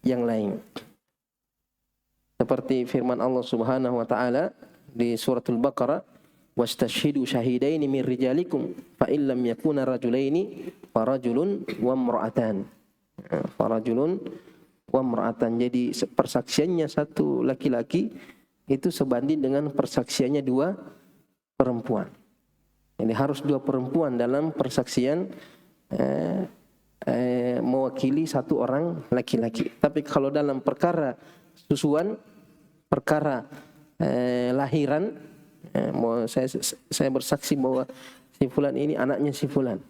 yang lain. Seperti firman Allah Subhanahu wa taala di suratul Baqarah, wastashhidu syahidaini min rijalikum fa illam yakuna rajulaini farajulun wa imra'atan. Farajulun wa imra'atan. Jadi persaksiannya satu laki-laki itu sebanding dengan persaksiannya dua perempuan. Jadi harus dua perempuan dalam persaksian mewakili satu orang laki-laki. Tapi kalau dalam perkara susuan, perkara lahiran, saya bersaksi bahwa si fulan ini anaknya si fulan.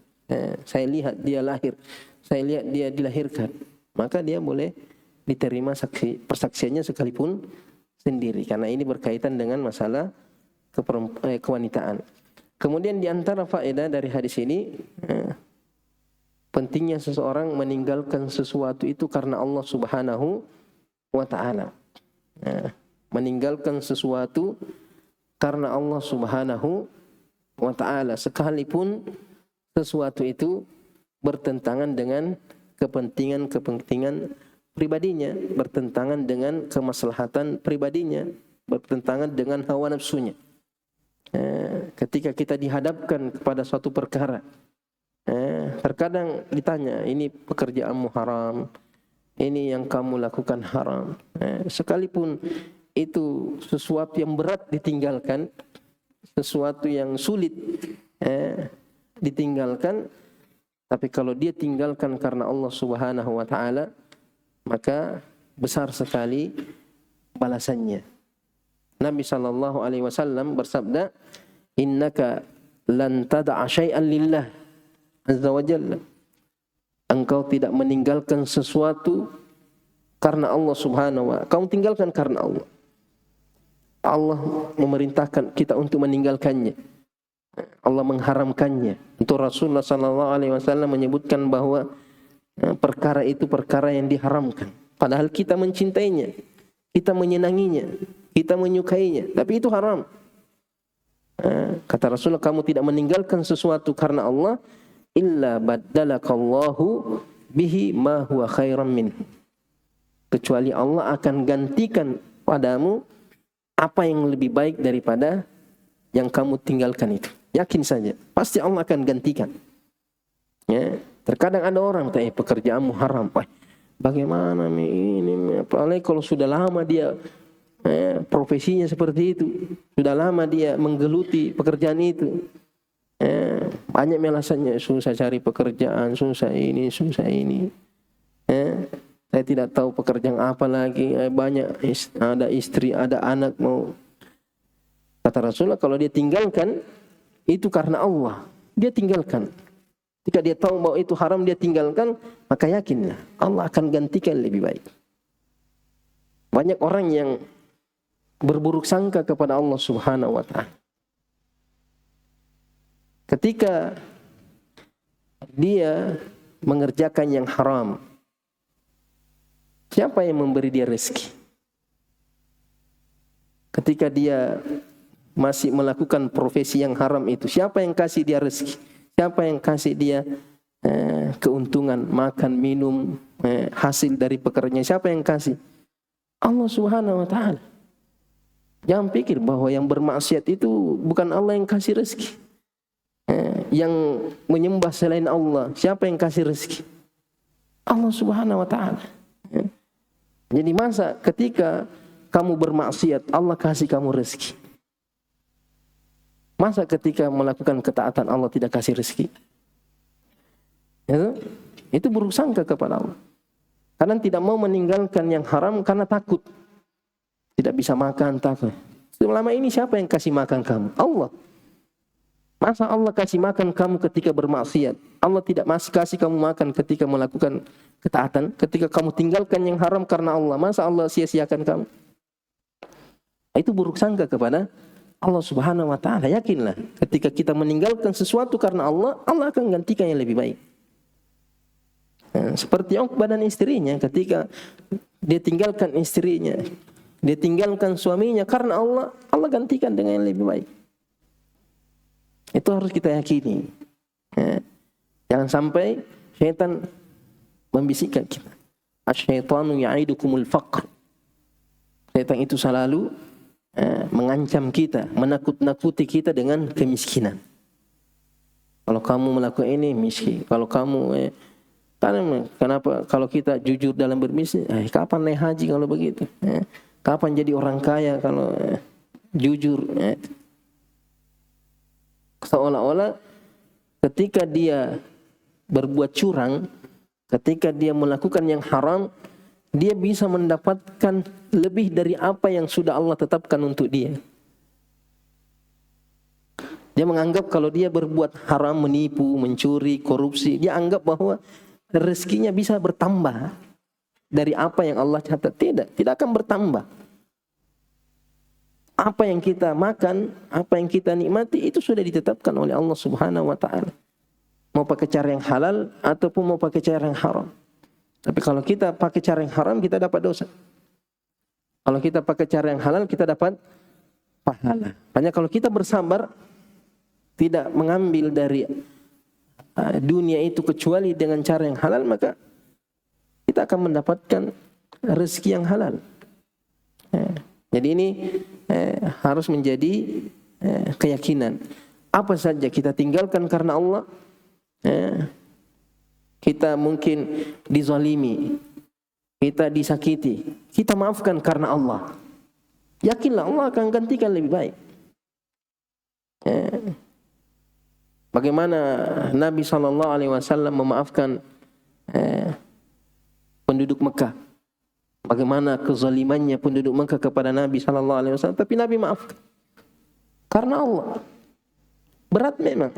Saya lihat dia lahir, saya lihat dia dilahirkan, maka dia boleh diterima persaksiannya sekalipun sendiri, karena ini berkaitan dengan masalah kewanitaan. Kemudian di antara faedah dari hadis ini, pentingnya seseorang meninggalkan sesuatu itu karena Allah Subhanahu wa ta'ala. Meninggalkan sesuatu karena Allah Subhanahu wa ta'ala, sekalipun sesuatu itu bertentangan dengan kepentingan pribadinya, bertentangan dengan kemaslahatan pribadinya, bertentangan dengan hawa nafsunya. Ketika kita dihadapkan kepada suatu perkara, terkadang ditanya, ini pekerjaanmu haram, ini yang kamu lakukan haram. Sekalipun itu sesuatu yang berat ditinggalkan, sesuatu yang sulit ditinggalkan, tapi kalau dia tinggalkan karena Allah Subhanahu wa ta'ala, maka besar sekali balasannya. Nabi sallallahu alaihi wasallam bersabda, innaka lan tad'a syai'an lillah azza wa jalla. Engkau tidak meninggalkan sesuatu karena Allah Subhanahu wa ta'ala. Kamu tinggalkan karena Allah. Allah memerintahkan kita untuk meninggalkannya. Allah mengharamkannya. Untuk Rasulullah sallallahu alaihi wasallam menyebutkan bahwa perkara itu perkara yang diharamkan. Padahal kita mencintainya, kita menyenanginya, kita menyukainya, tapi itu haram. Kata Rasulullah, kamu tidak meninggalkan sesuatu karena Allah, illa baddalakallahu bihi ma huwa khairan minhu. Kecuali Allah akan gantikan padamu apa yang lebih baik daripada yang kamu tinggalkan itu. Yakin saja, pasti Allah akan gantikan. Ya, terkadang ada orang tanya, pekerjaanmu haram, bagaimana ini? Apalagi kalau sudah lama dia profesinya seperti itu, sudah lama dia menggeluti pekerjaan itu. Banyak alasannya, susah cari pekerjaan, susah ini, susah ini. Saya tidak tahu pekerjaan apa lagi. Banyak, ada istri, ada anak mau. Kata Rasulullah, kalau dia tinggalkan itu karena Allah, dia tinggalkan. Jika dia tahu bahwa itu haram, dia tinggalkan, maka yakinlah Allah akan gantikan lebih baik. Banyak orang yang berburuk sangka kepada Allah Subhanahu wa ta'ala. Ketika dia mengerjakan yang haram, siapa yang memberi dia rezeki? Ketika dia masih melakukan profesi yang haram itu, siapa yang kasih dia rezeki? Siapa yang kasih dia keuntungan, makan, minum, hasil dari pekerjaannya? Siapa yang kasih? Allah Subhanahu wa ta'ala. Jangan pikir bahwa yang bermaksiat itu bukan Allah yang kasih rezeki. Yang menyembah selain Allah, siapa yang kasih rezeki? Allah Subhanahu wa ta'ala. Jadi masa ketika kamu bermaksiat, Allah kasih kamu rezeki? Masa ketika melakukan ketaatan Allah tidak kasih rezeki? Itu buruk sangka kepada Allah. Karena tidak mau meninggalkan yang haram karena takut. Tidak bisa makan, takut. Selama ini siapa yang kasih makan kamu? Allah. Masa Allah kasih makan kamu ketika bermaksiat? Allah tidak masih kasih kamu makan ketika melakukan ketaatan? Ketika kamu tinggalkan yang haram karena Allah, masa Allah sia-siakan kamu? Itu buruk sangka kepada Allah Subhanahu wa taala. Yakinlah ketika kita meninggalkan sesuatu karena Allah, Allah akan gantikan yang lebih baik. Seperti Uqbah dan istrinya, ketika dia tinggalkan istrinya, dia tinggalkan suaminya karena Allah, Allah gantikan dengan yang lebih baik. Itu harus kita yakini. Jangan sampai syaitan membisikkan kita. Asy-syaitanu ya'idukumul faqr. Syaitan itu selalu mengancam kita, menakut-nakuti kita dengan kemiskinan. Kalau kamu melakukan ini miskin, kalau kamu kenapa kalau kita jujur dalam berbisnis, kapan naik haji kalau begitu? Kapan jadi orang kaya kalau jujur? Seolah-olah ketika dia berbuat curang, ketika dia melakukan yang haram, dia bisa mendapatkan lebih dari apa yang sudah Allah tetapkan untuk dia. Dia menganggap kalau dia berbuat haram, menipu, mencuri, korupsi, dia anggap bahwa rezekinya bisa bertambah dari apa yang Allah catat. Tidak akan bertambah. Apa yang kita makan, apa yang kita nikmati, itu sudah ditetapkan oleh Allah Subhanahu wa ta'ala. Mau pakai cara yang halal ataupun mau pakai cara yang haram. Tapi kalau kita pakai cara yang haram, kita dapat dosa. Kalau kita pakai cara yang halal, kita dapat pahala. Makanya kalau kita bersabar, tidak mengambil dari dunia itu kecuali dengan cara yang halal, maka kita akan mendapatkan rezeki yang halal. Jadi ini harus menjadi keyakinan. Apa saja kita tinggalkan karena Allah. Kita mungkin dizalimi, kita disakiti, kita maafkan karena Allah. Yakinlah Allah akan gantikan lebih baik. Bagaimana Nabi SAW memaafkan penduduk Mekah. Bagaimana kezalimannya penduduk Mekah kepada Nabi SAW. Tapi Nabi maafkan. Karena Allah. Berat memang.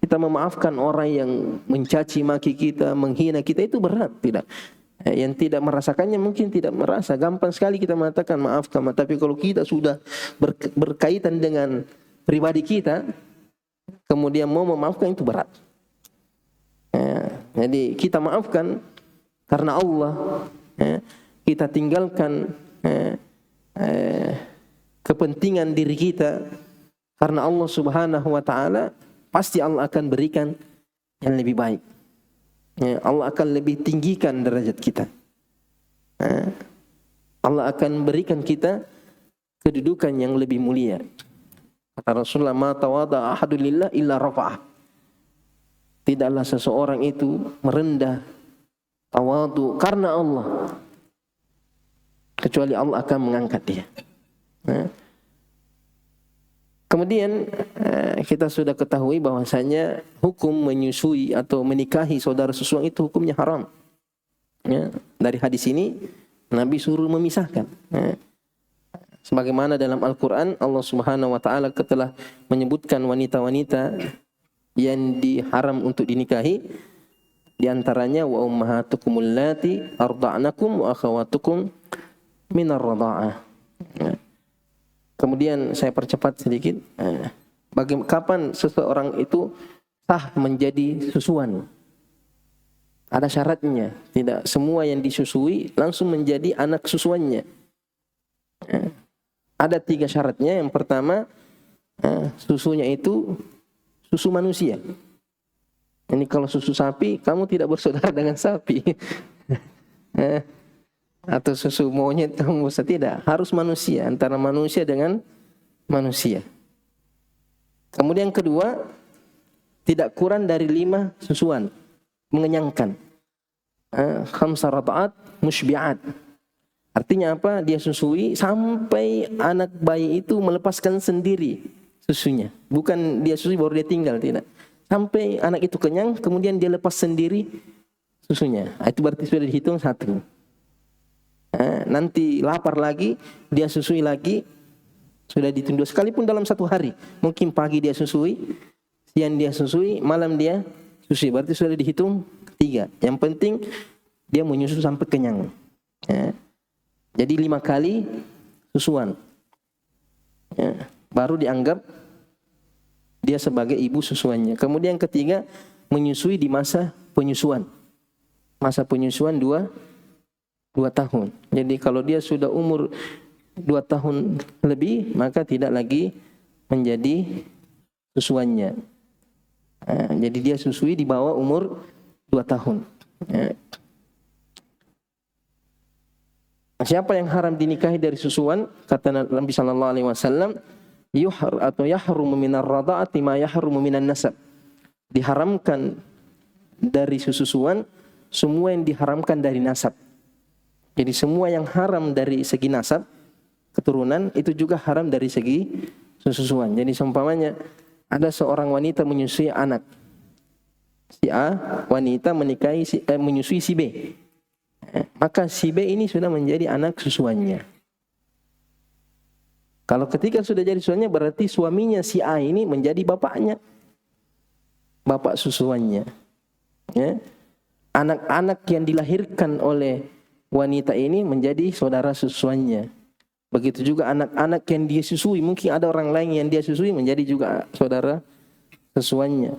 Kita memaafkan orang yang mencaci maki kita, menghina kita, itu berat. Tidak. Yang tidak merasakannya mungkin tidak merasa. Gampang sekali kita mengatakan maafkan. Tapi kalau kita sudah berkaitan dengan pribadi kita, kemudian mau memaafkan, itu berat. Jadi kita maafkan karena Allah. Kita tinggalkan kepentingan diri kita karena Allah Subhanahu wa ta'ala. Pasti Allah akan berikan yang lebih baik. Allah akan lebih tinggikan derajat kita. Allah akan berikan kita kedudukan yang lebih mulia. Kata Rasulullah, ma tawada ahadun lillah illa rafa'ah. Tidaklah seseorang itu merendah, tawadu karena Allah, kecuali Allah akan mengangkat dia. Kemudian kita sudah ketahui bahwasanya hukum menyusui atau menikahi saudara sesuang itu hukumnya haram. Dari hadis ini Nabi suruh memisahkan. Sebagaimana dalam Al-Quran Allah Subhanahu wa ta'ala telah menyebutkan wanita-wanita yang diharam untuk dinikahi. Di antaranya wa ummahatukum allati arda'nakum wa akhawatukum minar radha'ah. Kemudian saya percepat sedikit. Kapan seseorang itu sah menjadi susuan? Ada syaratnya. Tidak semua yang disusui langsung menjadi anak susuannya. Ada 3 syaratnya. Yang pertama, susunya itu susu manusia. Ini kalau susu sapi, kamu tidak bersaudara dengan sapi. Atau susu monyet, kamu bisa tidak. Harus manusia, antara manusia dengan manusia. Kemudian kedua, tidak kurang dari 5 susuan. Mengenyangkan. 5 rada'at musybi'at. Artinya apa? Dia susui sampai anak bayi itu melepaskan sendiri susunya. Bukan dia susui baru dia tinggal, tidak. Sampai anak itu kenyang, kemudian dia lepas sendiri susunya. Itu berarti sudah dihitung 1. Nanti lapar lagi, dia susui lagi, sudah ditunda sekalipun dalam 1 hari. Mungkin pagi dia susui, siang dia susui, malam dia susui. Berarti sudah dihitung 3. Yang penting dia menyusu sampai kenyang. Jadi 5 kali susuan. baru dianggap dia sebagai ibu susuannya. Kemudian yang ketiga, menyusui di masa penyusuan. Masa penyusuan 2 tahun. Jadi kalau dia sudah umur 2 tahun lebih, maka tidak lagi menjadi susuannya. Jadi dia susui di bawah umur 2 tahun. Siapa yang haram dinikahi dari susuan? Kata Nabi sallallahu alaihi wasallam, yahrumu minar rada'ati ma yahrumu minan nasab. Diharamkan dari susuan semua yang diharamkan dari nasab. Jadi semua yang haram dari segi nasab, keturunan, itu juga haram dari segi susuan. Jadi seumpamanya ada seorang wanita menyusui anak. Si A wanita menyusui si B. Maka si B ini sudah menjadi anak susuannya. Kalau ketika sudah jadi susuannya, berarti suaminya si A ini menjadi bapaknya. Bapak susuannya. Ya. Anak-anak yang dilahirkan oleh wanita ini menjadi saudara susuannya. Begitu juga anak-anak yang dia susui, mungkin ada orang lain yang dia susui menjadi juga saudara susuannya.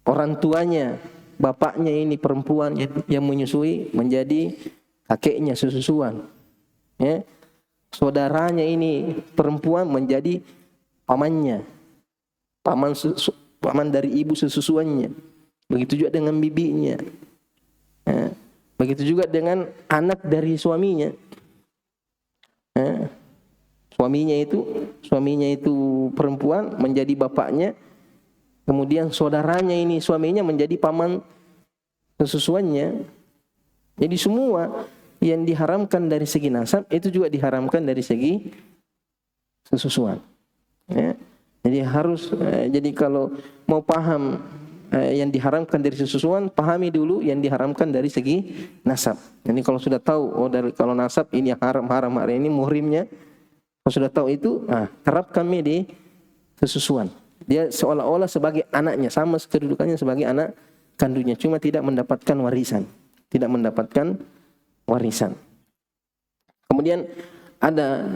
Orang tuanya, bapaknya ini perempuan yang menyusui menjadi kakeknya susuan. Ya. Saudaranya ini perempuan menjadi pamannya. Paman dari ibu susuannya. Begitu juga dengan bibinya. Ya. Begitu juga dengan anak dari suaminya. Suaminya itu perempuan menjadi bapaknya, kemudian saudaranya ini suaminya menjadi paman susuannya. Jadi semua yang diharamkan dari segi nasab itu juga diharamkan dari segi susuan. Ya. Jadi harus jadi kalau mau paham yang diharamkan dari susuan, pahami dulu yang diharamkan dari segi nasab. Jadi kalau sudah tahu, kalau nasab ini yang haram hari ini muhrimnya, kalau sudah tahu itu, terapkan di susuan. Dia seolah-olah sebagai anaknya, sama kedudukannya sebagai anak kandungnya, cuma tidak mendapatkan warisan. Kemudian ada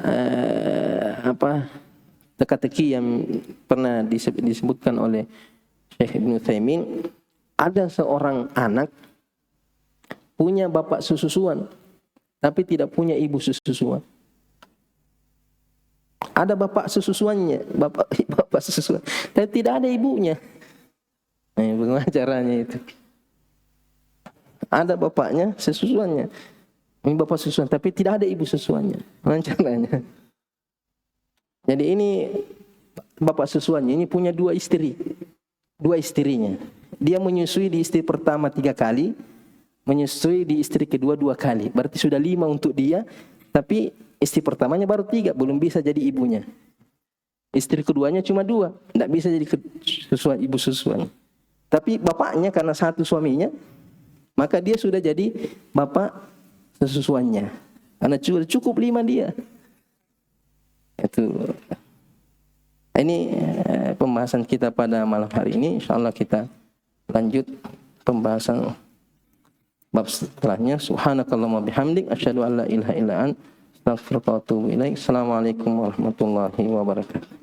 teka-teki yang pernah disebutkan oleh Syekh Ibnu Utsaimin. Ada seorang anak punya bapak susuan, tapi tidak punya ibu susuan. Ada bapak susuannya, bapak susuan, tapi tidak ada ibunya. Bagaimana caranya itu? Ada bapaknya susuannya, ini bapak susuan, tapi tidak ada ibu susuannya. Bagaimana caranya? Jadi ini bapak susuannya ini punya 2 istrinya. Dia menyusui di istri pertama 3 kali, menyusui di istri kedua 2 kali. Berarti sudah 5 untuk dia, tapi istri pertamanya baru 3, belum bisa jadi ibunya. Istri keduanya cuma 2, tidak bisa jadi ibu susuan. Tapi bapaknya karena satu suaminya, maka dia sudah jadi bapak susuannya. Karena cukup 5 dia. Itu. Ini pembahasan kita pada malam hari ini. InsyaAllah kita lanjut pembahasan bab setelahnya. Subhanakallahumma bihamdik, asyhadu an la ilaha illa anta, astaghfiruka wa atubu ilaik. Assalamualaikum warahmatullahi wabarakatuh.